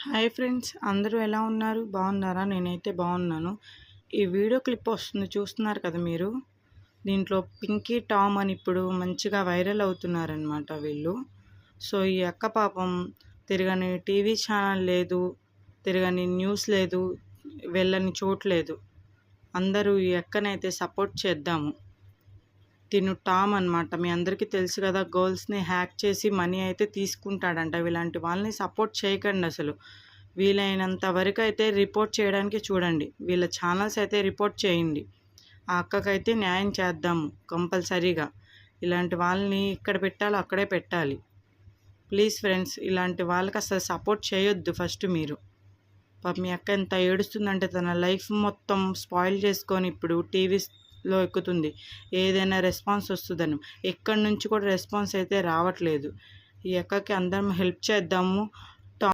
Hi friends, అందరూ ఎలా ఉన్నారు? బాగున్నారా? నేనైతే బాగున్నాను. ఈ వీడియో క్లిప్ వస్తుంది చూస్తున్నారు కదా మీరు. దీంట్లో పింకీ టామ్ అని ఇప్పుడు మంచిగా వైరల్ అవుతున్నారనమాట వీళ్ళు. సో ఈ అక్క పాపం తిరగని టీవీ ఛానల్ లేదు, తిరగని న్యూస్ లేదు, వెళ్ళని చోటు లేదు. అందరూ ఈ అక్కనైతే సపోర్ట్ చేద్దాము. తిను టామ్ అనమాట. మీ అందరికీ తెలుసు కదా, గర్ల్స్ని హ్యాక్ చేసి మనీ అయితే తీసుకుంటాడంట. ఇలాంటి వాళ్ళని సపోర్ట్ చేయకండి అసలు. వీలైనంత వరకు అయితే రిపోర్ట్ చేయడానికి చూడండి. వీళ్ళ ఛానల్స్ అయితే రిపోర్ట్ చేయండి. ఆ అక్కకైతే న్యాయం చేద్దాము కంపల్సరీగా. ఇలాంటి వాళ్ళని ఇక్కడ పెట్టాలో అక్కడే పెట్టాలి. ప్లీజ్ ఫ్రెండ్స్, ఇలాంటి వాళ్ళకి అసలు సపోర్ట్ చేయొద్దు ఫస్ట్ మీరు. పాప మీ అక్క ఎంత ఏడుస్తుందంటే తన లైఫ్ మొత్తం స్పాయిల్ చేసుకొని ఇప్పుడు టీవీలో ఎక్కుతుంది. ఏదైనా రెస్పాన్స్ వస్తుందని, ఎక్కడి నుంచి కూడా రెస్పాన్స్ అయితే రావట్లేదు. ఈ అక్కకి అందరం హెల్ప్ చేద్దాము.